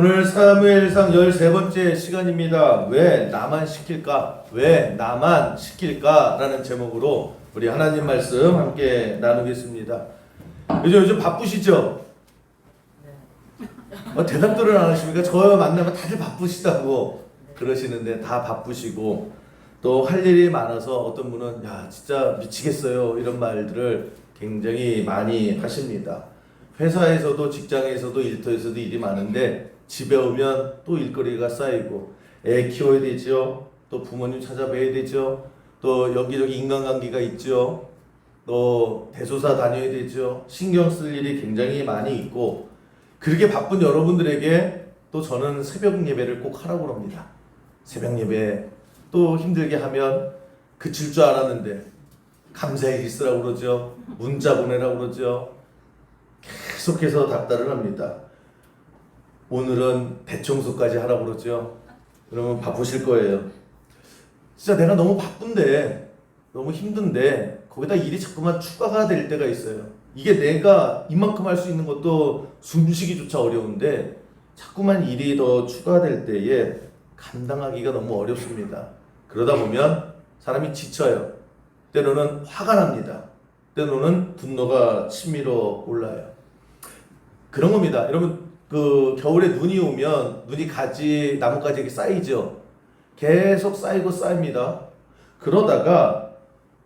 오늘 사무엘상 13번째 시간입니다. 왜 나만 시킬까? 왜 나만 시킬까? 라는 제목으로 우리 하나님 말씀 함께 나누겠습니다. 요즘 바쁘시죠? 대답들을 안 하십니까? 저 만나면 다들 바쁘시다고 그러시는데 다 바쁘시고 또 할 일이 많아서 어떤 분은 야 진짜 미치겠어요 이런 말들을 굉장히 많이 하십니다. 회사에서도 직장에서도 일터에서도 일이 많은데 집에 오면 또 일거리가 쌓이고 애 키워야 되죠. 또 부모님 찾아뵈야 되죠. 또 여기저기 인간관계가 있죠. 또 대소사 다녀야 되죠. 신경 쓸 일이 굉장히 많이 있고 그렇게 바쁜 여러분들에게 또 저는 새벽 예배를 꼭 하라고 합니다. 새벽 예배 또 힘들게 하면 그칠 줄 알았는데 감사의 리스라고 그러죠. 문자 보내라고 그러죠. 계속해서 답답을 합니다. 오늘은 대청소까지 하라고 그러죠. 그러면 바쁘실 거예요. 진짜 내가 너무 바쁜데 너무 힘든데 거기다 일이 자꾸만 추가가 될 때가 있어요. 이게 내가 이만큼 할 수 있는 것도 숨쉬기조차 어려운데 자꾸만 일이 더 추가될 때에 감당하기가 너무 어렵습니다. 그러다 보면 사람이 지쳐요. 때로는 화가 납니다. 때로는 분노가 치밀어 올라요. 그런 겁니다. 여러분 그 겨울에 눈이 오면 눈이 나뭇가지에 이렇게 쌓이죠. 계속 쌓이고 쌓입니다. 그러다가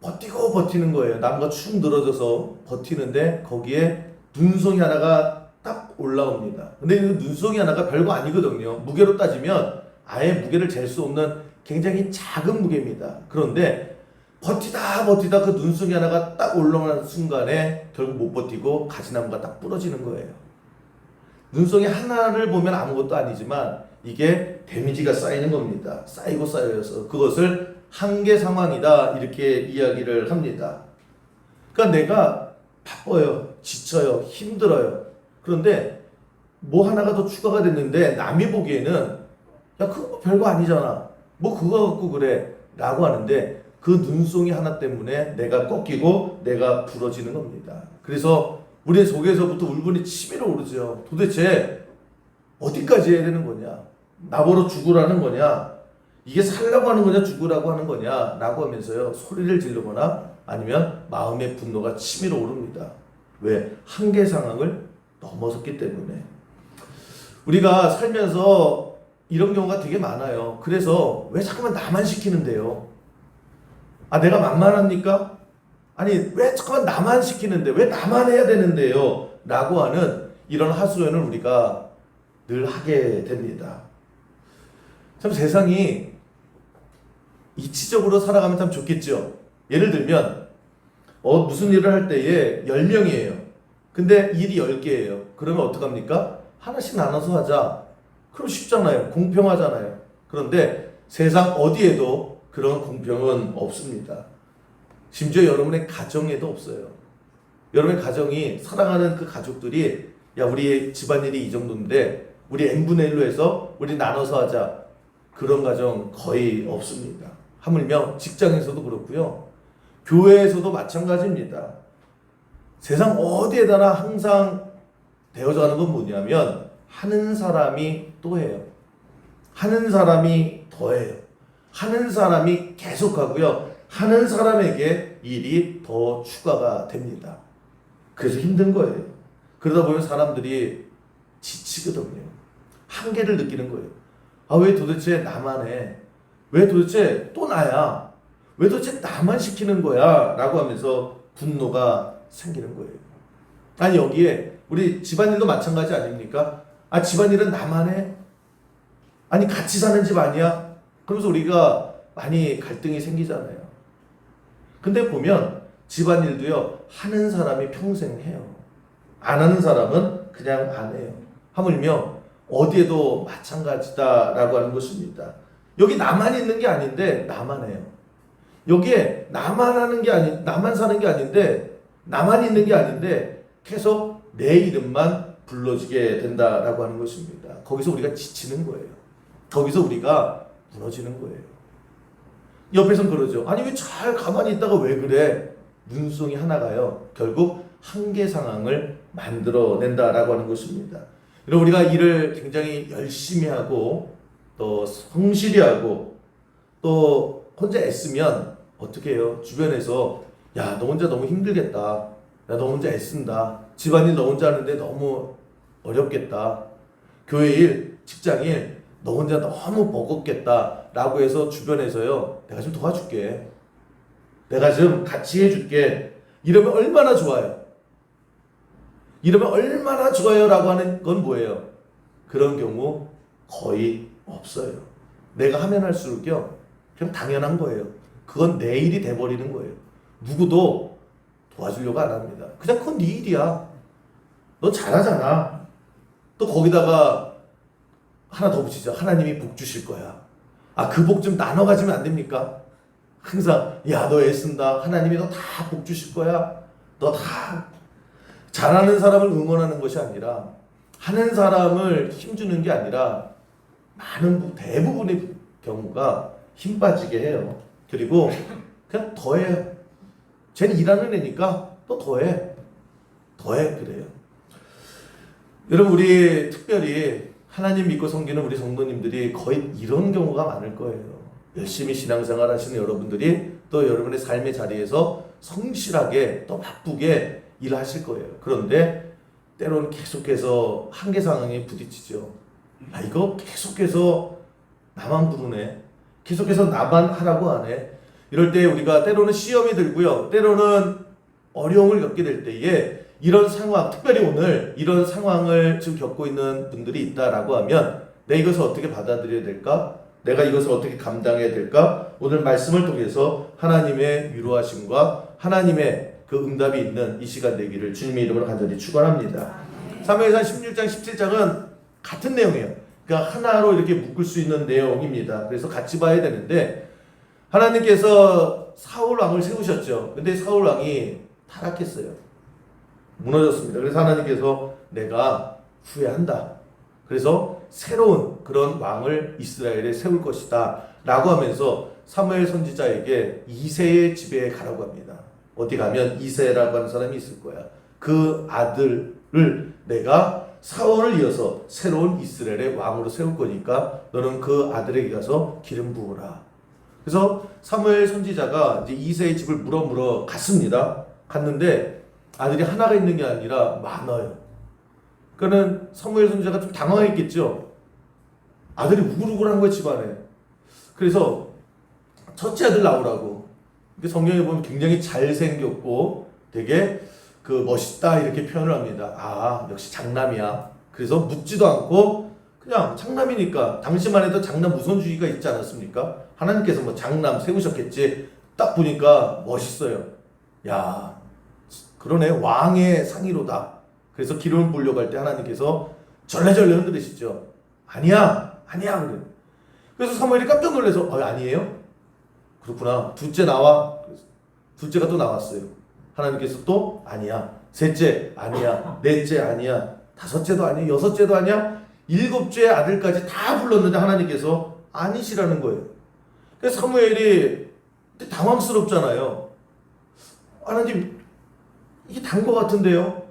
버티고 버티는 거예요. 나무가 축 늘어져서 버티는데 거기에 눈송이 하나가 딱 올라옵니다. 근데 그 눈송이 하나가 별거 아니거든요. 무게로 따지면 아예 무게를 잴 수 없는 굉장히 작은 무게입니다. 그런데 버티다 그 눈송이 하나가 딱 올라오는 순간에 결국 못 버티고 가지나무가 딱 부러지는 거예요. 눈송이 하나를 보면 아무것도 아니지만 이게 데미지가 쌓이는 겁니다. 쌓이고 쌓여서 그것을 한계 상황이다 이렇게 이야기를 합니다. 그러니까 내가 바빠요, 지쳐요, 힘들어요. 그런데 뭐 하나가 더 추가가 됐는데 남이 보기에는 야 그거 별거 아니잖아. 뭐 그거 갖고 그래 라고 하는데 그 눈송이 하나 때문에 내가 꺾이고 내가 부러지는 겁니다. 그래서 우리 속에서부터 울분이 치밀어 오르죠. 도대체 어디까지 해야 되는 거냐? 나보러 죽으라는 거냐? 이게 살라고 하는 거냐? 죽으라고 하는 거냐? 라고 하면서요. 소리를 지르거나 아니면 마음의 분노가 치밀어 오릅니다. 왜? 한계 상황을 넘어섰기 때문에. 우리가 살면서 이런 경우가 되게 많아요. 그래서 왜 자꾸만 나만 시키는데요? 아, 내가 만만합니까? 아니 왜 잠깐만 나만 시키는데 왜 나만 해야 되는데요? 라고 하는 이런 하소연을 우리가 늘 하게 됩니다. 참 세상이 이치적으로 살아가면 참 좋겠죠. 예를 들면 무슨 일을 할 때에 10명이에요. 근데 일이 10개예요. 그러면 어떡합니까? 하나씩 나눠서 하자. 그럼 쉽잖아요. 공평하잖아요. 그런데 세상 어디에도 그런 공평은 없습니다. 심지어 여러분의 가정에도 없어요. 여러분의 가정이 사랑하는 그 가족들이 야 우리 집안일이 이 정도인데 우리 n분의 1로 해서 우리 나눠서 하자. 그런 가정 거의 없습니다. 하물며 직장에서도 그렇고요. 교회에서도 마찬가지입니다. 세상 어디에다나 항상 되어져 가는 건 뭐냐면 하는 사람이 또 해요. 하는 사람이 더 해요. 하는 사람이 계속하고요. 하는 사람에게 일이 더 추가가 됩니다. 그래서 힘든 거예요. 그러다 보면 사람들이 지치거든요. 한계를 느끼는 거예요. 아, 왜 도대체 나만 해? 왜 도대체 또 나야? 왜 도대체 나만 시키는 거야? 라고 하면서 분노가 생기는 거예요. 아니 여기에 우리 집안일도 마찬가지 아닙니까? 아, 집안일은 나만 해? 아니 같이 사는 집 아니야? 그러면서 우리가 많이 갈등이 생기잖아요. 근데 보면 집안일도요 하는 사람이 평생 해요. 안 하는 사람은 그냥 안 해요. 하물며 어디에도 마찬가지다라고 하는 것입니다. 여기 나만 있는 게 아닌데 나만 해요. 여기에 나만 사는 게 아닌데 나만 있는 게 아닌데 계속 내 이름만 불러지게 된다라고 하는 것입니다. 거기서 우리가 지치는 거예요. 거기서 우리가 무너지는 거예요. 옆에선 그러죠. 아니 왜 잘 가만히 있다가 왜 그래? 눈송이 하나가요. 결국 한계 상황을 만들어낸다라고 하는 것입니다. 여러분, 우리가 일을 굉장히 열심히 하고 또 성실히 하고 또 혼자 애쓰면 어떻게 해요? 주변에서 야, 너 혼자 너무 힘들겠다. 야, 너 혼자 애쓴다. 집안일 너 혼자 하는데 너무 어렵겠다. 교회 일, 직장 일, 너 혼자 너무 버겁겠다. 라고 해서 주변에서요, 내가 좀 도와줄게. 내가 좀 같이 해줄게. 이러면 얼마나 좋아요. 이러면 얼마나 좋아요. 라고 하는 건 뭐예요? 그런 경우 거의 없어요. 내가 하면 할수록요, 그냥 당연한 거예요. 그건 내 일이 돼버리는 거예요. 누구도 도와주려고 안 합니다. 그냥 그건 네 일이야. 너 잘하잖아. 또 거기다가 하나 더 붙이죠. 하나님이 복 주실 거야. 아, 그 복 좀 나눠 가지면 안 됩니까? 항상 야, 너 애쓴다. 하나님이 너 다 복 주실 거야. 너 다. 잘하는 사람을 응원하는 것이 아니라, 하는 사람을 힘주는 게 아니라, 대부분의 경우가 힘 빠지게 해요. 그리고 그냥 더해요. 쟤는 일하는 애니까 또 더해. 그래요. 여러분, 우리 특별히 하나님 믿고 섬기는 우리 성도님들이 거의 이런 경우가 많을 거예요. 열심히 신앙생활 하시는 여러분들이 또 여러분의 삶의 자리에서 성실하게 또 바쁘게 일하실 거예요. 그런데 때로는 계속해서 한계 상황에 부딪히죠. 아, 이거 계속해서 나만 부르네. 계속해서 나만 하라고 하네. 이럴 때 우리가 때로는 시험이 들고요. 때로는 어려움을 겪게 될 때에 이런 상황, 특별히 오늘 이런 상황을 지금 겪고 있는 분들이 있다라고 하면 내가 이것을 어떻게 받아들여야 될까? 내가 이것을 어떻게 감당해야 될까? 오늘 말씀을 통해서 하나님의 위로하심과 하나님의 그 응답이 있는 이 시간 되기를 주님의 이름으로 간절히 축원합니다. 사무엘상 16장 17장은 같은 내용이에요. 그러니까 하나로 이렇게 묶을 수 있는 내용입니다. 그래서 같이 봐야 되는데, 하나님께서 사울 왕을 세우셨죠. 근데 사울 왕이 타락했어요. 무너졌습니다. 그래서 하나님께서 내가 후회한다. 그래서 새로운 그런 왕을 이스라엘에 세울 것이다 라고 하면서 사무엘 선지자에게 이새의 집에 가라고 합니다. 어디 가면 이새라고 하는 사람이 있을 거야. 그 아들을 내가 사울을 이어서 새로운 이스라엘의 왕으로 세울 거니까 너는 그 아들에게 가서 기름 부으라. 그래서 사무엘 선지자가 이제 이새의 집을 물어 갔습니다. 갔는데 아들이 하나가 있는 게 아니라 많아요. 그러니까는 사무엘 선지자가 좀 당황했겠죠. 아들이 우글우글한 거야, 집안에. 그래서 첫째 아들 나오라고. 성경에 보면 굉장히 잘생겼고 되게 그 멋있다 이렇게 표현을 합니다. 아, 역시 장남이야. 그래서 묻지도 않고 그냥 장남이니까, 당시만 해도 장남 우선주의가 있지 않았습니까? 하나님께서 뭐 장남 세우셨겠지. 딱 보니까 멋있어요. 야, 그러네, 왕의 상이로다. 그래서 기름을 부으려고 할 때 하나님께서 절레절레 흔들으시죠. 아니야. 그래. 그래서 사무엘이 깜짝 놀라서 아니에요? 그렇구나. 둘째 나와. 둘째가 또 나왔어요. 하나님께서 또 아니야. 셋째 아니야. 넷째 아니야. 다섯째도 아니야. 여섯째도 아니야. 일곱째 아들까지 다 불렀는데 하나님께서 아니시라는 거예요. 그래서 사무엘이 당황스럽잖아요. 하나님, 이게 단 것 같은데요?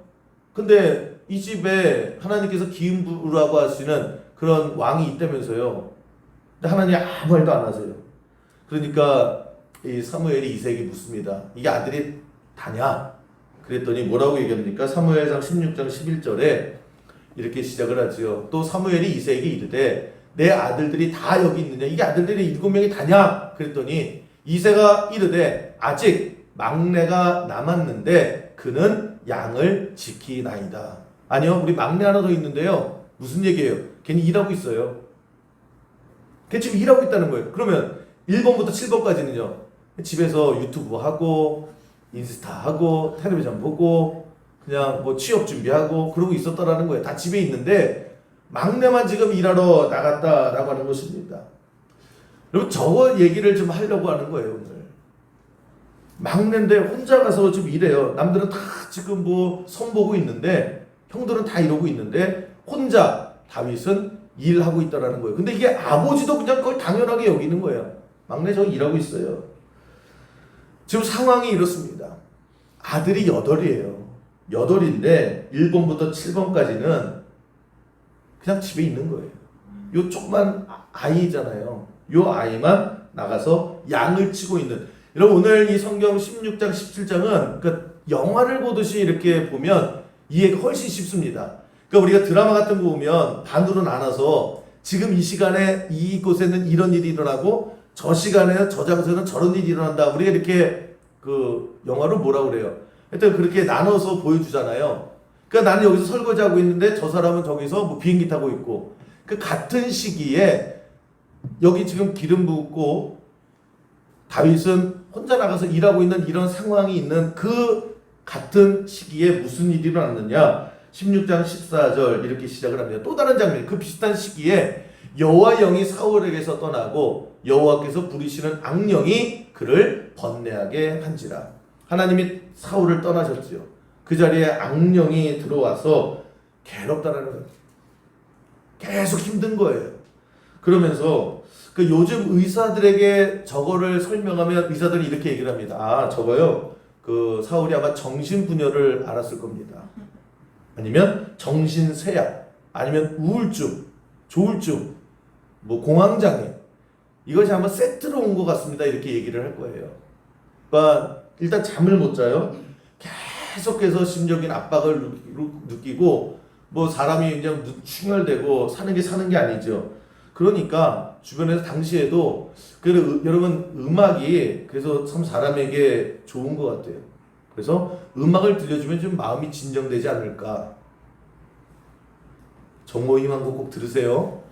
근데 이 집에 하나님께서 기름 부으라고 하시는 그런 왕이 있다면서요. 근데 하나님 아무 말도 안 하세요. 그러니까 이 사무엘이 이새에게 묻습니다. 이게 아들이 다냐? 그랬더니 뭐라고 얘기합니까? 사무엘상 16장 11절에 이렇게 시작을 하지요. 또 사무엘이 이새에게 이르되 내 아들들이 다 여기 있느냐? 이게 아들들이 7명이 다냐? 그랬더니 이새가 이르되 아직 막내가 남았는데 그는 양을 지키나이다. 아니요, 우리 막내 하나 더 있는데요. 무슨 얘기예요? 걔는 일하고 있어요. 걔 지금 일하고 있다는 거예요. 그러면 1번부터 7번까지는요. 집에서 유튜브 하고 인스타 하고 텔레비전 보고 그냥 뭐 취업 준비하고 그러고 있었다라는 거예요. 다 집에 있는데 막내만 지금 일하러 나갔다라고 하는 것입니다. 여러분, 저거 얘기를 좀 하려고 하는 거예요, 오늘. 막내인데 혼자 가서 좀 일해요. 남들은 다 지금 뭐 선보고 있는데, 형들은 다 이러고 있는데 혼자 다윗은 일하고 있다라는 거예요. 근데 이게 아버지도 그냥 그걸 당연하게 여기는 거예요. 막내 저 일하고 있어요. 지금 상황이 이렇습니다. 아들이 8이에요. 8인데 1번부터 7번까지는 그냥 집에 있는 거예요. 요 조그만 아이잖아요. 요 아이만 나가서 양을 치고 있는. 여러분 오늘 이 성경 16장 17장은 그 영화를 보듯이 이렇게 보면 이해가 훨씬 쉽습니다. 그러니까 우리가 드라마 같은 거 보면 반으로 나눠서 지금 이 시간에 이곳에는 이런 일이 일어나고 저 시간에 저 장소에는 저런 일이 일어난다. 우리가 이렇게 그 영화를 뭐라고 그래요? 하여튼 그렇게 나눠서 보여주잖아요. 그러니까 나는 여기서 설거지하고 있는데 저 사람은 저기서 뭐 비행기 타고 있고 그 같은 시기에 여기 지금 기름 붓고 다윗은 혼자 나가서 일하고 있는 이런 상황이 있는 그 같은 시기에 무슨 일이 일어났느냐? 16장 14절 이렇게 시작을 합니다. 또 다른 장면, 그 비슷한 시기에 여호와 영이 사울에게서 떠나고 여호와께서 부리시는 악령이 그를 번뇌하게 한지라. 하나님이 사울을 떠나셨지요. 그 자리에 악령이 들어와서 괴롭다라는 거예요. 계속 힘든 거예요. 그러면서 그 요즘 의사들에게 저거를 설명하면 의사들이 이렇게 얘기를 합니다. 아, 저거요. 그 사울이 아마 정신분열을 앓았을 겁니다. 아니면 정신쇠약, 아니면 우울증, 조울증, 뭐 공황장애. 이것이 아마 세트로 온 것 같습니다. 이렇게 얘기를 할 거예요. 그러니까 일단 잠을 못 자요. 계속해서 심적인 압박을 느끼고 뭐 사람이 그냥 충혈되고 사는 게 아니죠. 그러니까 주변에서 당시에도 여러분 음악이 그래서 참 사람에게 좋은 것 같아요. 그래서 음악을 들려주면 좀 마음이 진정되지 않을까. 정모 희망곡 꼭 들으세요.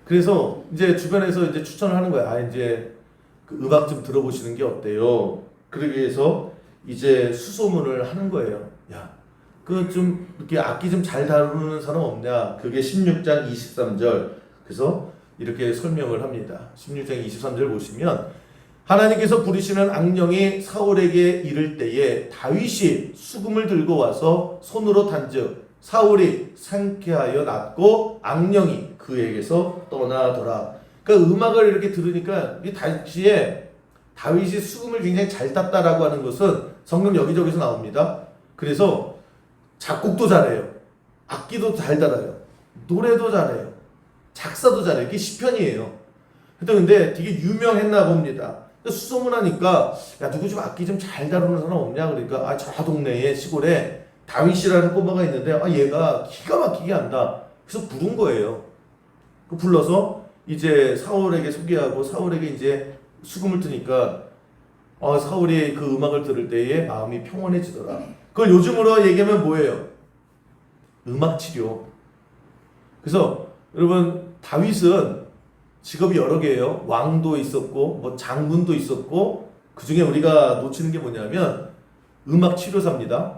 그래서 이제 주변에서 이제 추천을 하는 거야. 아, 이제 그 음악 좀 들어보시는 게 어때요? 그러기 위해서 이제 수소문을 하는 거예요. 야, 그 좀 이렇게 악기 좀 잘 다루는 사람 없냐? 그게 16장 23절. 그래서 이렇게 설명을 합니다. 16장 23절 보시면 하나님께서 부리시는 악령이 사울에게 이를 때에 다윗이 수금을 들고 와서 손으로 단즉 사울이 상쾌하여 낫고 악령이 그에게서 떠나더라. 그러니까 음악을 이렇게 들으니까 이 당시에 다윗이 수금을 굉장히 잘 땄다라고 하는 것은 성경 여기저기서 나옵니다. 그래서 작곡도 잘해요. 악기도 잘 달아요. 노래도 잘해요. 작사도 잘해요. 이게 시편이에요. 근데 되게 유명했나 봅니다. 수소문하니까 야 누구 좀 악기 좀 잘 다루는 사람 없냐? 그러니까 아, 저 동네에 시골에 다윗이라는 꼬마가 있는데 아 얘가 기가 막히게 한다. 그래서 부른 거예요. 그 불러서 이제 사울에게 소개하고 사울에게 이제 수금을 트니까 사울이 그 음악을 들을 때에 마음이 평온해지더라. 그걸 요즘으로 얘기하면 뭐예요? 음악 치료. 그래서 여러분 다윗은 직업이 여러 개예요. 왕도 있었고 뭐 장군도 있었고 그 중에 우리가 놓치는 게 뭐냐면 음악 치료사입니다.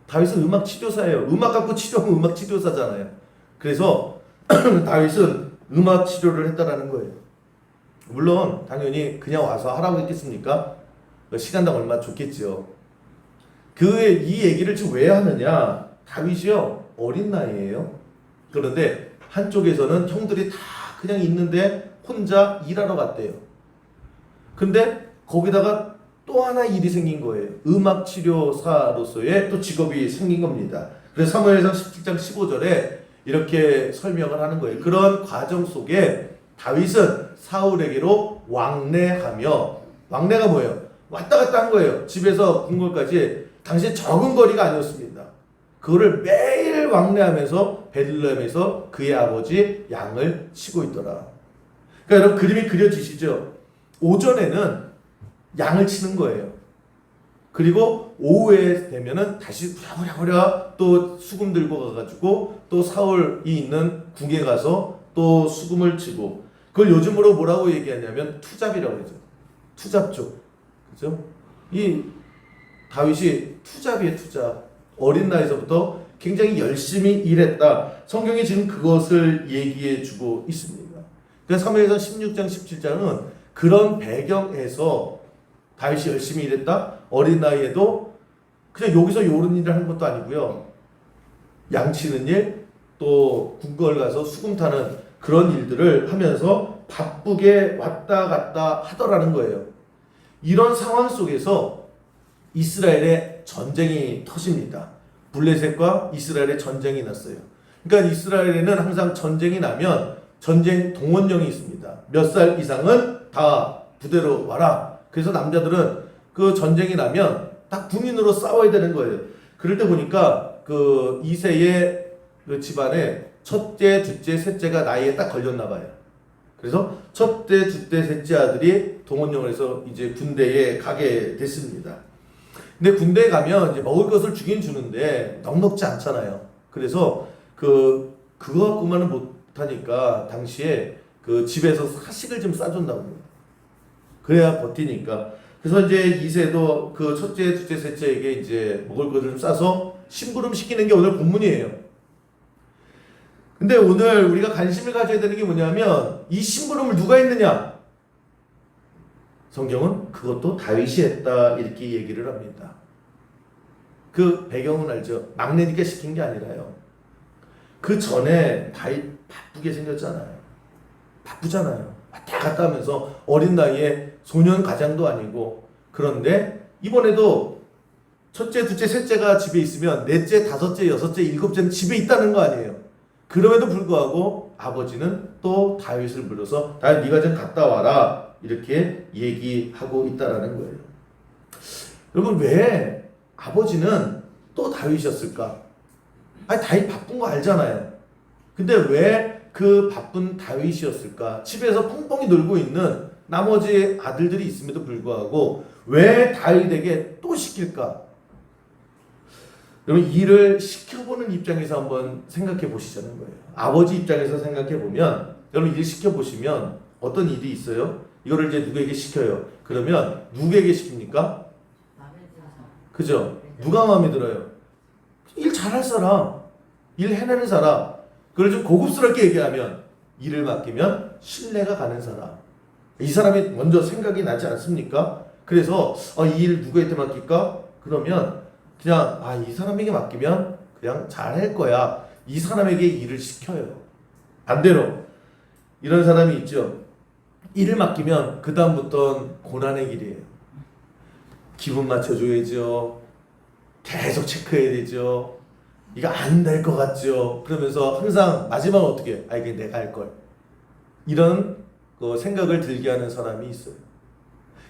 다윗은 음악 치료사예요. 음악 갖고 치료하면 음악 치료사잖아요. 그래서 다윗은 음악 치료를 했다라는 거예요. 물론 당연히 그냥 와서 하라고 했겠습니까? 시간당 얼마 줬겠죠. 이 얘기를 지금 왜 하느냐? 다윗이요 어린 나이에요. 그런데 한쪽에서는 형들이 다 그냥 있는데 혼자 일하러 갔대요. 근데 거기다가 또 하나 일이 생긴 거예요. 음악 치료사로서의 또 직업이 생긴 겁니다. 그래서 사무엘상 17장 15절에 이렇게 설명을 하는 거예요. 그런 과정 속에 다윗은 사울에게로 왕래하며, 왕래가 뭐예요? 왔다 갔다 한 거예요. 집에서 궁궐까지. 당시에 적은 거리가 아니었습니다. 그거를 매일 왕래하면서 베들레헴에서 그의 아버지 양을 치고 있더라. 그러니까 여러분 그림이 그려지시죠? 오전에는 양을 치는 거예요. 그리고 오후에 되면은 다시 부랴부랴 또 수금 들고 가가지고 또 사울이 있는 궁에 가서 또 수금을 치고, 그걸 요즘으로 뭐라고 얘기하냐면 투잡이라고 그러죠. 투잡족. 그죠? 이 다윗이 투잡이에요, 투잡. 어린 나이서부터 굉장히 열심히 일했다. 성경이 지금 그것을 얘기해 주고 있습니다. 그래서 사무엘상 16장 17장은 그런 배경에서 다윗이 열심히 일했다. 어린 나이에도 그냥 여기서 요런 일을 한 것도 아니고요. 양치는 일, 또 궁궐 가서 수금 타는 그런 일들을 하면서 바쁘게 왔다 갔다 하더라는 거예요. 이런 상황 속에서 이스라엘의 전쟁이 터집니다. 블레셋과 이스라엘의 전쟁이 났어요. 그러니까 이스라엘에는 항상 전쟁이 나면 전쟁 동원령이 있습니다. 몇 살 이상은 다 부대로 와라. 그래서 남자들은 그 전쟁이 나면 딱 군인으로 싸워야 되는 거예요. 그럴 때 보니까 그 2세의 그 집안에 첫째, 둘째, 셋째가 나이에 딱 걸렸나 봐요. 그래서 첫째, 둘째, 셋째 아들이 동원령을 해서 이제 군대에 가게 됐습니다. 근데 군대에 가면 이제 먹을 것을 주긴 주는데 넉넉지 않잖아요. 그래서 그거 갖고만은 못하니까 당시에 그 집에서 사식을 좀 싸준다고 합니다. 그래야 버티니까. 그래서 이제 2세도 그 첫째, 둘째, 셋째에게 이제 먹을 것을 좀 싸서 심부름 시키는 게 오늘 본문이에요. 근데 오늘 우리가 관심을 가져야 되는 게 뭐냐면 이 심부름을 누가 했느냐? 성경은 그것도 다윗이 했다 이렇게 얘기를 합니다. 그 배경은 알죠? 막내니까 시킨 게 아니라요. 그 전에 다윗 바쁘게 생겼잖아요. 바쁘잖아요. 왔다 갔다 하면서 어린 나이에 소년 가장도 아니고. 그런데 이번에도 첫째, 둘째, 셋째가 집에 있으면 넷째, 다섯째, 여섯째, 일곱째는 집에 있다는 거 아니에요. 그럼에도 불구하고 아버지는 또 다윗을 불러서 다윗 네가 좀 갔다 와라 이렇게 얘기하고 있다라는 거예요. 여러분 왜 아버지는 또 다윗이었을까? 아니 다윗 바쁜 거 알잖아요. 근데 왜 그 바쁜 다윗이었을까? 집에서 펑펑히 놀고 있는 나머지 아들들이 있음에도 불구하고 왜 다윗에게 또 시킬까? 여러분 일을 시켜보는 입장에서 한번 생각해 보시자는 거예요. 아버지 입장에서 생각해 보면 여러분 일 시켜보시면 어떤 일이 있어요? 이거를 이제 누구에게 시켜요? 그러면 누구에게 시킵니까? 그죠? 누가 마음에 들어요? 일 잘할 사람, 일 해내는 사람. 그걸 좀 고급스럽게 얘기하면 일을 맡기면 신뢰가 가는 사람. 이 사람이 먼저 생각이 나지 않습니까? 그래서 이 일 누구한테 맡길까? 그러면 그냥 이 사람에게 맡기면 그냥 잘할 거야. 이 사람에게 일을 시켜요. 반대로 이런 사람이 있죠. 일을 맡기면 그 다음부터는 고난의 길이에요. 기분 맞춰줘야죠. 계속 체크해야 되죠. 이거 안 될 것 같죠. 그러면서 항상 마지막은 어떻게 이게 내가 할 걸. 이런 생각을 들게 하는 사람이 있어요.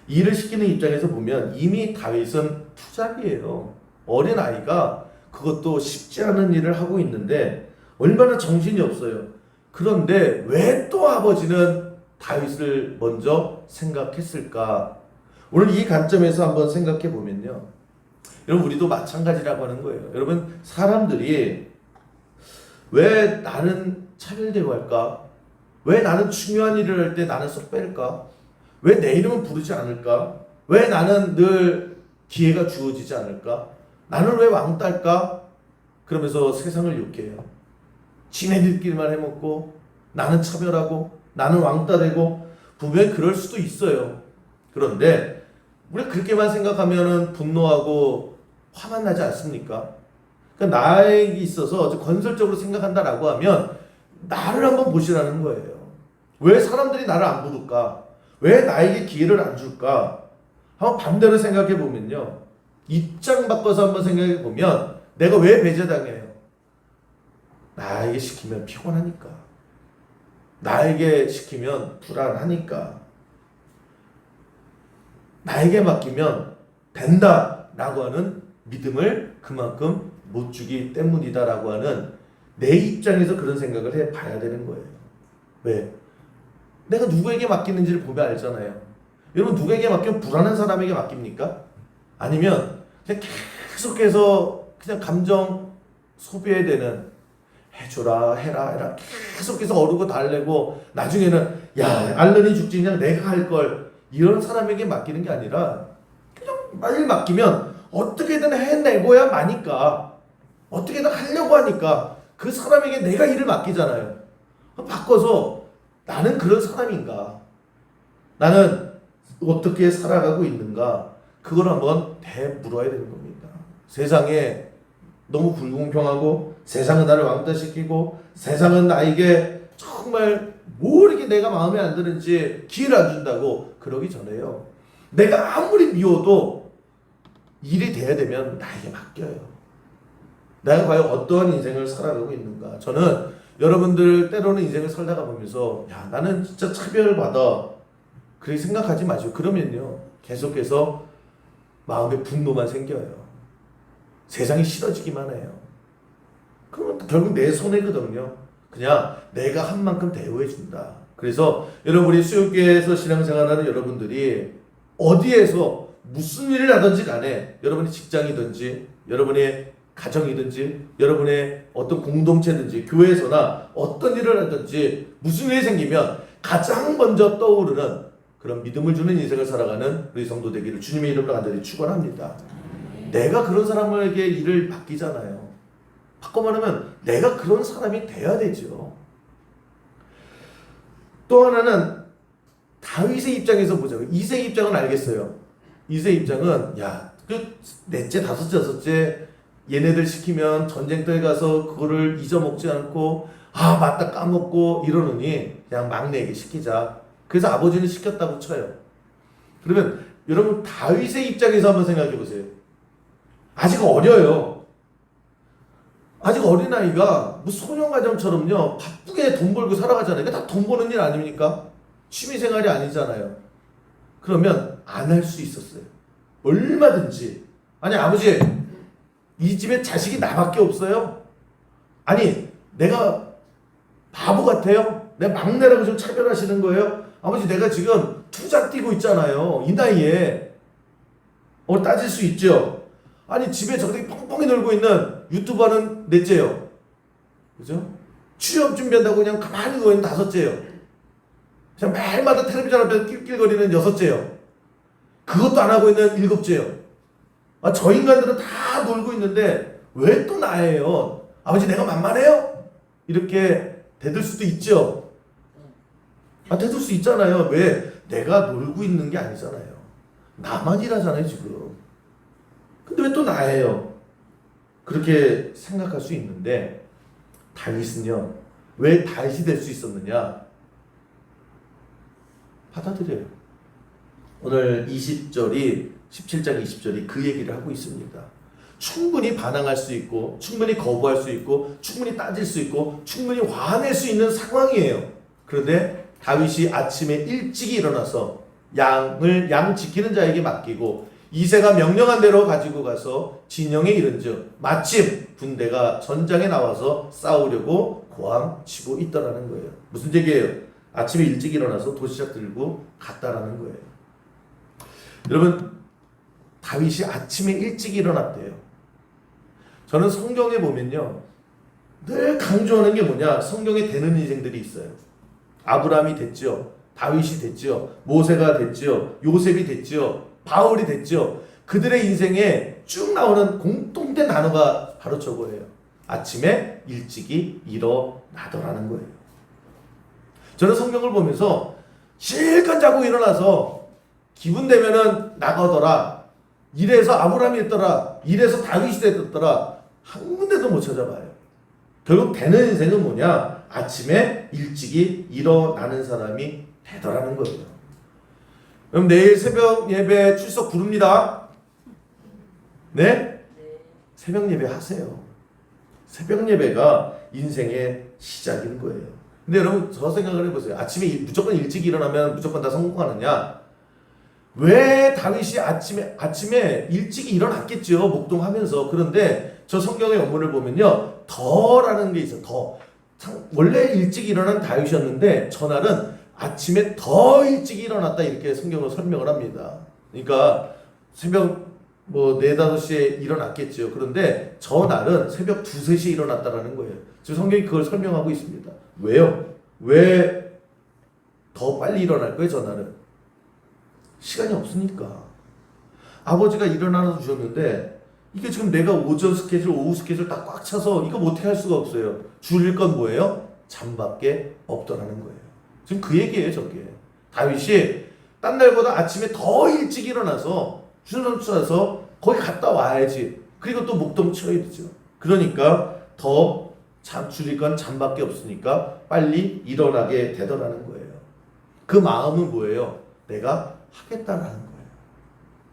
일을 시키는 입장에서 보면 이미 다윗은 투잡이에요. 어린 아이가 그것도 쉽지 않은 일을 하고 있는데 얼마나 정신이 없어요. 그런데 왜 또 아버지는 다윗을 먼저 생각했을까? 오늘 이 관점에서 한번 생각해 보면요. 여러분 우리도 마찬가지라고 하는 거예요. 여러분 사람들이 왜 나는 차별대우할까? 왜 나는 중요한 일을 할 때 나는 쏙 뺄까? 왜 내 이름은 부르지 않을까? 왜 나는 늘 기회가 주어지지 않을까? 나는 왜 왕따일까? 그러면서 세상을 욕해요. 지네들끼리만 해먹고 나는 차별하고 나는 왕따되고 분명히 그럴 수도 있어요. 그런데 우리가 그렇게만 생각하면 분노하고 화만 나지 않습니까? 그러니까 나에게 있어서 건설적으로 생각한다라고 하면 나를 한번 보시라는 거예요. 왜 사람들이 나를 안 부를까? 왜 나에게 기회를 안 줄까? 한번 반대로 생각해 보면요. 입장 바꿔서 한번 생각해 보면 내가 왜 배제당해요? 나에게 시키면 피곤하니까. 나에게 시키면 불안하니까. 나에게 맡기면 된다라고 하는 믿음을 그만큼 못 주기 때문이다라고 하는 내 입장에서 그런 생각을 해봐야 되는 거예요. 왜? 내가 누구에게 맡기는지를 보면 알잖아요. 여러분 누구에게 맡기면 불안한 사람에게 맡깁니까? 아니면 그냥 계속해서 그냥 감정 소비해야 되는 해줘라 해라 계속해서 어르고 달래고 나중에는 야 알르니 죽지 그냥 내가 할걸 이런 사람에게 맡기는 게 아니라 그냥 일 맡기면 어떻게든 해내고야 마니까 어떻게든 하려고 하니까 그 사람에게 내가 일을 맡기잖아요. 바꿔서 나는 그런 사람인가? 나는 어떻게 살아가고 있는가? 그걸 한번 되물어야 되는 겁니다. 세상에 너무 불공평하고 세상은 나를 왕따시키고 세상은 나에게 정말 뭐 이렇게 내가 마음에 안 드는지 기회를 안 준다고 그러기 전에요. 내가 아무리 미워도 일이 돼야 되면 나에게 맡겨요. 내가 과연 어떠한 인생을 살아가고 있는가. 저는 여러분들 때로는 인생을 살다가 보면서 야 나는 진짜 차별받아 그렇게 생각하지 마시고 그러면요 계속해서 마음에 분노만 생겨요. 세상이 싫어지기만 해요. 그러면 결국 내 손해거든요. 그냥 내가 한 만큼 대우해 준다. 그래서 여러분이 수요교회에서 신앙생활하는 여러분들이 어디에서 무슨 일을 하든지 간에 여러분의 직장이든지 여러분의 가정이든지 여러분의 어떤 공동체든지 교회에서나 어떤 일을 하든지 무슨 일이 생기면 가장 먼저 떠오르는 그런 믿음을 주는 인생을 살아가는 우리 성도 되기를 주님의 이름으로 간절히 축원합니다. 내가 그런 사람에게 일을 맡기잖아요. 바꿔 말하면 내가 그런 사람이 돼야 되죠. 또 하나는 다윗의 입장에서 보자고요. 이새의 입장은 알겠어요. 이새의 입장은 그 넷째, 다섯째, 여섯째 얘네들 시키면 전쟁터에 가서 그거를 잊어먹지 않고 맞다 까먹고 이러느니 그냥 막내에게 시키자. 그래서 아버지는 시켰다고 쳐요. 그러면 여러분 다윗의 입장에서 한번 생각해 보세요. 아직 어려요. 아직 어린아이가 뭐 소년가정처럼요 바쁘게 돈 벌고 살아가잖아요. 이게 다 돈 버는 일 아닙니까? 취미생활이 아니잖아요. 그러면 안 할 수 있었어요. 얼마든지. 아니 아버지 이 집에 자식이 나밖에 없어요? 아니 내가 바보 같아요? 내 막내라고 좀 차별하시는 거예요? 아버지 내가 지금 투자 뛰고 있잖아요. 이 나이에 따질 수 있죠. 아니 집에 저렇게 펑펑히 놀고 있는 유튜버는 넷째요. 그죠? 취업 준비한다고 그냥 가만히 누워있는 다섯째요. 그냥 매일마다 텔레비전 앞에서 낄낄거리는 여섯째요. 그것도 안 하고 있는 일곱째요. 저 인간들은 다 놀고 있는데 왜 또 나예요? 아버지 내가 만만해요? 이렇게 대들 수도 있죠. 대들 수 있잖아요. 왜? 내가 놀고 있는 게 아니잖아요. 나만 일하잖아요 지금. 근데 왜 또 나예요? 그렇게 생각할 수 있는데 다윗은요 왜 다윗이 될 수 있었느냐? 받아들여요. 오늘 20절이 17장 20절이 그 얘기를 하고 있습니다. 충분히 반항할 수 있고 충분히 거부할 수 있고 충분히 따질 수 있고 충분히 화낼 수 있는 상황이에요. 그런데 다윗이 아침에 일찍이 일어나서 양 지키는 자에게 맡기고 이새가 명령한 대로 가지고 가서 진영에 이른즉 마침 군대가 전장에 나와서 싸우려고 고함치고 있더라는 거예요. 무슨 얘기예요? 아침에 일찍 일어나서 도시락 들고 갔다라는 거예요. 여러분 다윗이 아침에 일찍 일어났대요. 저는 성경에 보면요 늘 강조하는 게 뭐냐, 성경에 되는 인생들이 있어요. 아브라함이 됐죠, 다윗이 됐죠, 모세가 됐죠, 요셉이 됐죠, 바울이 됐죠. 그들의 인생에 쭉 나오는 공통된 단어가 바로 저거예요. 아침에 일찍이 일어나더라는 거예요. 저는 성경을 보면서 실컷 자고 일어나서 기분 되면은 나가더라, 이래서 아브라함이 됐더라, 이래서 다윗이 됐더라, 한 군데도 못 찾아봐요. 결국 되는 인생은 뭐냐? 아침에 일찍이 일어나는 사람이 되더라는 거예요. 그럼 내일 새벽 예배 출석 부릅니다. 네? 새벽 예배 하세요. 새벽 예배가 인생의 시작인 거예요. 근데 여러분 저 생각을 해보세요. 아침에 무조건 일찍 일어나면 무조건 다 성공하느냐? 왜 다윗이 아침에 일찍 일어났겠죠, 목동하면서. 그런데 저 성경의 원문을 보면요 더라는 게 있어요. 더. 원래 일찍 일어난 다윗이었는데 전날은 아침에 더 일찍 일어났다, 이렇게 성경으로 설명을 합니다. 그러니까 새벽 4, 5시에 일어났겠죠. 그런데 전날은 새벽 2, 3시에 일어났다라는 거예요. 지금 성경이 그걸 설명하고 있습니다. 왜요? 왜 더 빨리 일어날 거예요, 전날은? 시간이 없으니까. 아버지가 일어나서 주셨는데 이게 지금 내가 오전 스케줄, 오후 스케줄 딱 꽉 차서 이거 어떻게 할 수가 없어요. 줄일 건 뭐예요? 잠밖에 없더라는 거예요. 지금 그 얘기예요, 저게. 다윗이 딴 날보다 아침에 더 일찍 일어나서 주선수라서 거기 갔다 와야지. 그리고 또 목동 치러야 되죠. 그러니까 더 줄일 건 잠밖에 없으니까 빨리 일어나게 되더라는 거예요. 그 마음은 뭐예요? 내가 하겠다라는 거예요.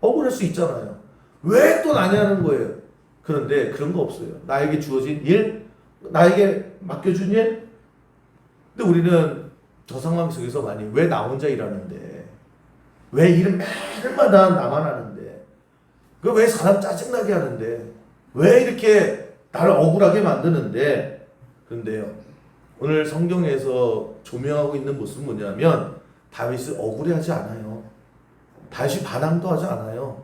억울할 수 있잖아요. 왜 또 나냐는 거예요. 그런데 그런 거 없어요. 나에게 주어진 일, 나에게 맡겨준 일. 근데 우리는 저 상황 속에서 많이 왜 나 혼자 일하는데, 왜 일을 매일마다 나만 하는데, 그 왜 사람 짜증나게 하는데, 왜 이렇게 나를 억울하게 만드는데. 그런데요, 오늘 성경에서 조명하고 있는 모습은 뭐냐면 다윗을 억울해하지 않아요. 다윗이 반항도 하지 않아요.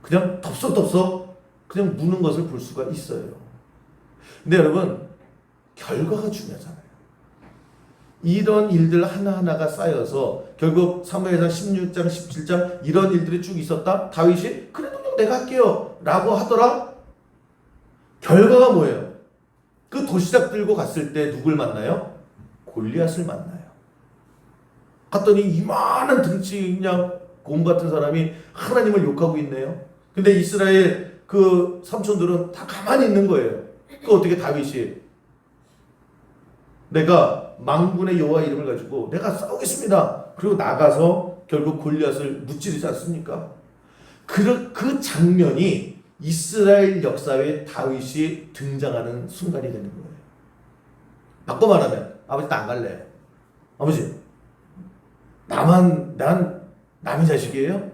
그냥 덥석덥석 그냥 무는 것을 볼 수가 있어요. 근데 여러분, 결과가 중요하잖아요. 이런 일들 하나하나가 쌓여서 결국 사무엘상 16장 17장 이런 일들이 쭉 있었다. 다윗이 그래도 내가 할게요 라고 하더라. 결과가 뭐예요? 그 도시락 들고 갔을 때 누굴 만나요? 골리앗을 만나요. 갔더니 이만한 등치 그냥 곰 같은 사람이 하나님을 욕하고 있네요. 근데 이스라엘 그 삼촌들은 다 가만히 있는 거예요. 그 어떻게 다윗이 내가 만군의 여호와 이름을 가지고 내가 싸우겠습니다. 그리고 나가서 결국 골리앗을 무찌르지 않습니까? 그 장면이 이스라엘 역사에 다윗이 등장하는 순간이 되는 거예요. 바꿔 말하면 아버지 나 안 갈래. 아버지 난 남의 자식이에요?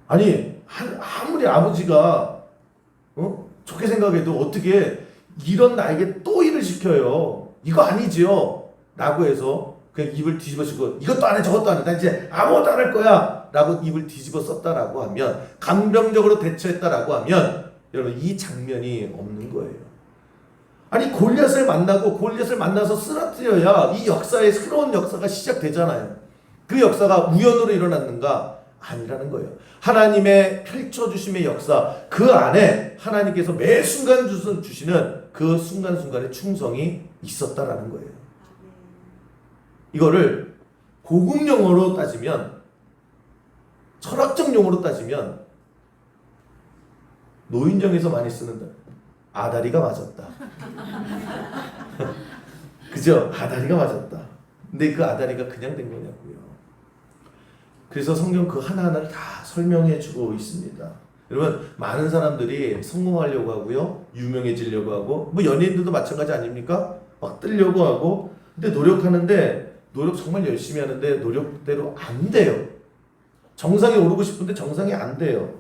아니 아무리 아버지가 좋게 생각해도 어떻게 이런 나에게 또 일을 시켜요. 이거 아니지요? 라고 해서 그냥 입을 뒤집어 쓰고 이것도 안 해 저것도 안 해 나 이제 아무것도 안 할 거야 라고 입을 뒤집어 썼다라고 하면, 감정적으로 대처했다라고 하면 여러분 이 장면이 없는 거예요. 아니 골리앗을 만나서 쓰러뜨려야 이 역사의 새로운 역사가 시작되잖아요. 그 역사가 우연으로 일어났는가? 아니라는 거예요. 하나님의 펼쳐주심의 역사, 그 안에 하나님께서 매 순간 주시는 그 순간순간의 충성이 있었다라는 거예요. 이거를 고급 용어로 따지면, 철학적 용어로 따지면 노인정에서 많이 쓰는 아다리가 맞았다. 그죠? 아다리가 맞았다. 근데 그 아다리가 그냥 된 거냐고요. 그래서 성경 그 하나하나를 다 설명해 주고 있습니다. 여러분, 많은 사람들이 성공하려고 하고요, 유명해지려고 하고, 뭐 연예인들도 마찬가지 아닙니까? 막 뜨려고 하고, 근데 노력하는데, 노력 정말 열심히 하는데 노력대로 안 돼요. 정상에 오르고 싶은데 정상이 안 돼요.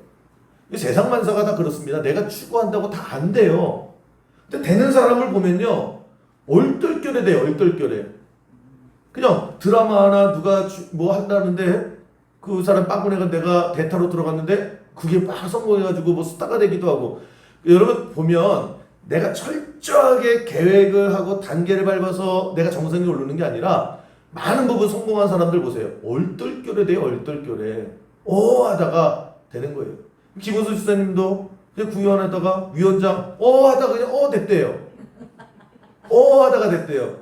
세상 만사가 다 그렇습니다. 내가 추구한다고 다 안 돼요. 근데 되는 사람을 보면요, 얼떨결에 돼요. 얼떨결에. 그냥 드라마 하나 누가 뭐 한다는데 그 사람 빵꾸내가 내가 대타로 들어갔는데 그게 막 성공해가지고 뭐 스타가 되기도 하고. 여러분 보면 내가 철저하게 계획을 하고 단계를 밟아서 내가 정상에 오르는 게 아니라 많은 부분 성공한 사람들 보세요. 얼떨결에 돼요. 얼떨결에. 하다가 되는 거예요. 김은수 지사님도 그냥 구의원하다가 위원장 하다가 그냥 됐대요. 하다가 됐대요.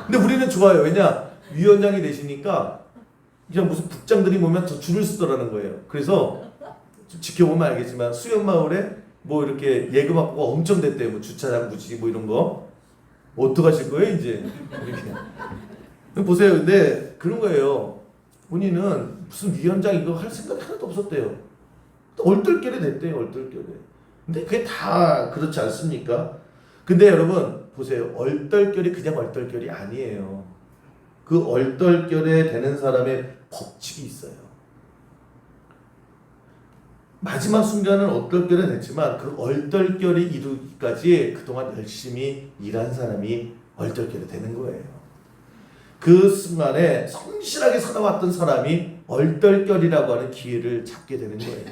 근데 우리는 좋아요. 왜냐? 위원장이 되시니까 그냥 무슨 국장들이 보면 더 줄을 쓰더라는 거예요. 그래서 지켜보면 알겠지만 수연마을에 뭐 이렇게 예금 확보가 엄청 됐대요. 뭐 주차장 부지 뭐 이런 거. 어떡하실 거예요 이제? 이렇게. 보세요. 근데 그런 거예요. 본인은 무슨 위원장 이거 할 생각이 하나도 없었대요. 얼떨결에 됐대요. 얼떨결에. 근데 그게 다 그렇지 않습니까? 근데 여러분 보세요. 얼떨결이 그냥 얼떨결이 아니에요. 그 얼떨결에 되는 사람의 법칙이 있어요. 마지막 순간은 얼떨결에 됐지만 그 얼떨결이 이루기까지 그동안 열심히 일한 사람이 얼떨결에 되는 거예요. 그 순간에 성실하게 살아왔던 사람이 얼떨결이라고 하는 기회를 잡게 되는 거예요.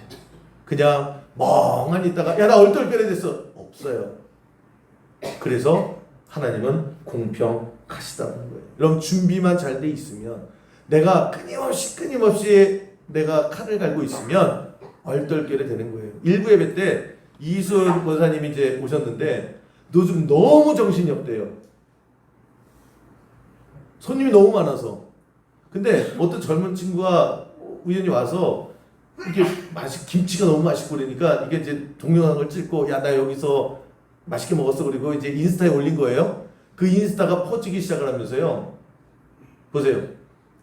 그냥 멍하니 있다가 야 나 얼떨결에 됐어. 없어요. 그래서 하나님은 공평하시다는 거예요. 여러분 준비만 잘 돼 있으면, 내가 끊임없이 내가 칼을 갈고 있으면 얼떨결에 되는 거예요. 일부 예배 때 이수연 권사님이 이제 오셨는데 요즘 너무 정신이 없대요. 손님이 너무 많아서. 근데 어떤 젊은 친구가 우연히 와서 이게 김치가 너무 맛있고 그러니까 이게 이제 동영상을 찍고 야 나 여기서 맛있게 먹었어 그리고 이제 인스타에 올린 거예요. 그 인스타가 퍼지기 시작을 하면서요. 보세요.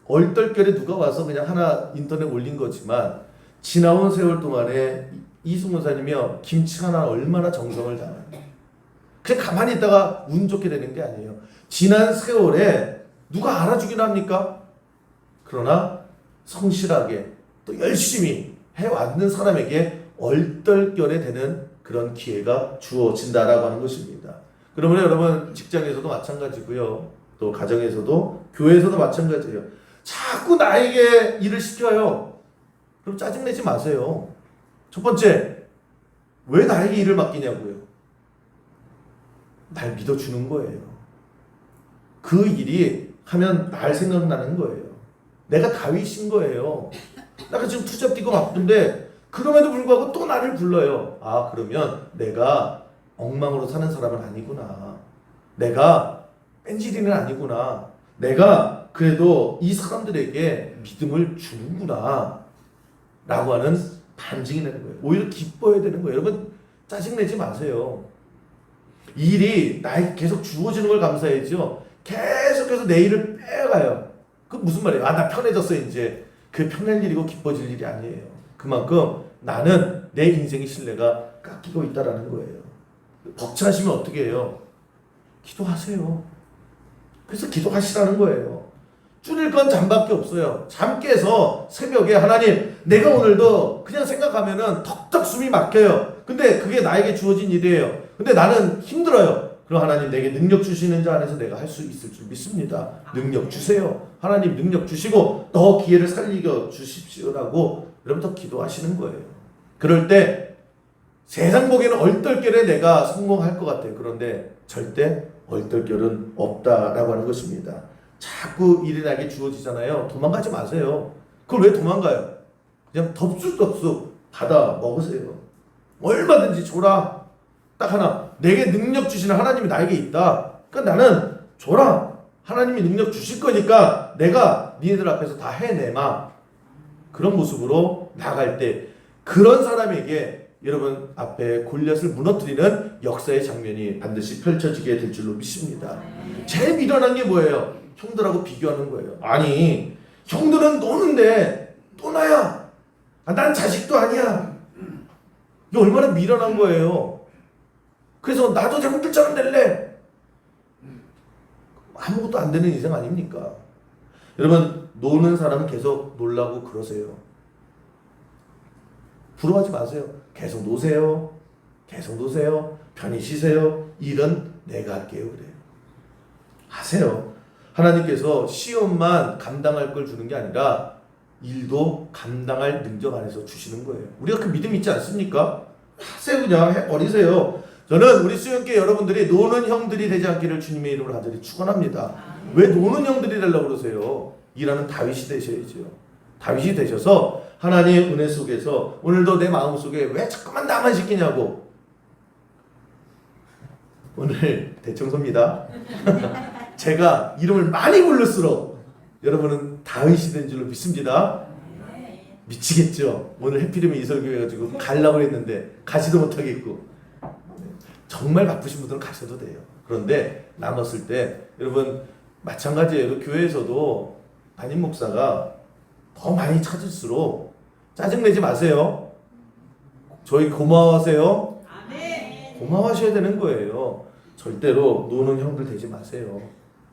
얼떨결에 누가 와서 그냥 하나 인터넷 올린 거지만 지나온 세월 동안에 이승훈사님이요 김치 하나 얼마나 정성을 다하는 그냥 가만히 있다가 운 좋게 되는 게 아니에요. 지난 세월에 누가 알아주긴 합니까? 그러나 성실하게 또 열심히 해왔는 사람에게 얼떨결에 되는 그런 기회가 주어진다라고 하는 것입니다. 그러면 여러분 직장에서도 마찬가지고요. 또 가정에서도 교회에서도 마찬가지예요. 자꾸 나에게 일을 시켜요. 그럼 짜증내지 마세요. 첫 번째, 왜 나에게 일을 맡기냐고요. 날 믿어주는 거예요. 그 일이 하면 날 생각나는 거예요. 내가 다윗인 거예요. 내가 지금 투잡 뛰고 바쁜데 그럼에도 불구하고 또 나를 불러요. 아, 그러면 내가 엉망으로 사는 사람은 아니구나. 내가 뺀질이는 아니구나. 내가 그래도 이 사람들에게 믿음을 주는구나 라고 하는 반증이 되는 거예요. 오히려 기뻐야 되는 거예요. 여러분 짜증내지 마세요. 일이 나에게 계속 주어지는 걸 감사해야죠. 계속해서 내 일을 빼가요. 그 무슨 말이에요? 아, 나 편해졌어 이제. 그게 편할 일이고 기뻐질 일이 아니에요. 그만큼 나는 내 인생의 신뢰가 깎이고 있다라는 거예요. 벅차시면 어떻게 해요? 기도하세요. 그래서 기도하시라는 거예요. 줄일 건 잠밖에 없어요. 잠 깨서 새벽에 하나님 내가 오늘도 그냥 생각하면은 턱턱 숨이 막혀요. 근데 그게 나에게 주어진 일이에요. 근데 나는 힘들어요. 그럼 하나님 내게 능력 주시는 자 안에서 내가 할 수 있을 줄 믿습니다. 능력 주세요. 하나님 능력 주시고 더 기회를 살리게 주십시오라고 여러분부터 기도하시는 거예요. 그럴 때 세상 보기에는 얼떨결에 내가 성공할 것 같아요. 그런데 절대 얼떨결은 없다라고 하는 것입니다. 자꾸 일이 나에게 주어지잖아요. 도망가지 마세요. 그걸 왜 도망가요? 그냥 덥숙덥숙 받아 먹으세요. 얼마든지 줘라. 딱 하나. 내게 능력 주시는 하나님이 나에게 있다. 그러니까 나는 줘라. 하나님이 능력 주실 거니까 내가 니네들 앞에서 다 해내마. 그런 모습으로 나갈 때 그런 사람에게 여러분 앞에 골리앗을 무너뜨리는 역사의 장면이 반드시 펼쳐지게 될 줄로 믿습니다. 제일 미련한 게 뭐예요? 형들하고 비교하는 거예요. 아니 형들은 노는데 또 나야. 아, 난 자식도 아니야. 이게 얼마나 미련한 거예요. 그래서 나도 형들처럼 될래. 아무것도 안 되는 인생 아닙니까? 여러분 노는 사람은 계속 놀라고 그러세요. 부러워하지 마세요. 계속 노세요. 계속 노세요. 편히 쉬세요. 일은 내가 할게요. 그래요. 하세요. 하나님께서 시험만 감당할 걸 주는 게 아니라 일도 감당할 능력 안에서 주시는 거예요. 우리가 그 믿음 있지 않습니까? 하세요. 그냥 해버리세요. 저는 우리 수영계 여러분들이 노는 형들이 되지 않기를 주님의 이름으로 간절히 축원합니다. 왜 노는 형들이 되려고 그러세요? 일하는 다윗이 되셔야죠. 다윗이 되셔서 하나님의 은혜 속에서 오늘도 내 마음속에 왜 자꾸만 나만 시키냐고. 오늘 대청소입니다. 제가 이름을 많이 부를수록 여러분은 다윗이 된 줄로 믿습니다. 미치겠죠? 오늘 해피림에 이설교회 가지고 가려고 했는데 가지도 못하겠고. 정말 바쁘신 분들은 가셔도 돼요. 그런데 나눴을 때 여러분 마찬가지예요. 교회에서도 담임 목사가 더 많이 찾을수록 짜증내지 마세요. 저희 고마워하세요. 고마워하셔야 되는 거예요. 절대로 노는 형들 되지 마세요.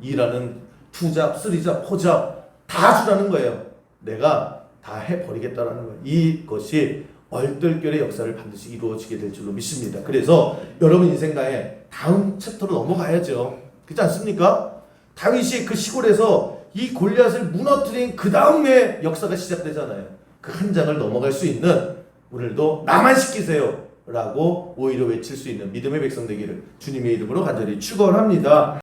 일하는 투잡, 쓰리잡, 포잡 다 주라는 거예요. 내가 다 해버리겠다라는 거예요. 이것이 얼떨결의 역사를 반드시 이루어지게 될 줄로 믿습니다. 그래서 여러분 인생가에 다음 챕터로 넘어가야죠. 그렇지 않습니까? 다윗이 그 시골에서 이 골리앗을 무너뜨린 그 다음에 역사가 시작되잖아요. 그 한 장을 넘어갈 수 있는 오늘도 나만 시키세요 라고 오히려 외칠 수 있는 믿음의 백성 되기를 주님의 이름으로 간절히 축원합니다.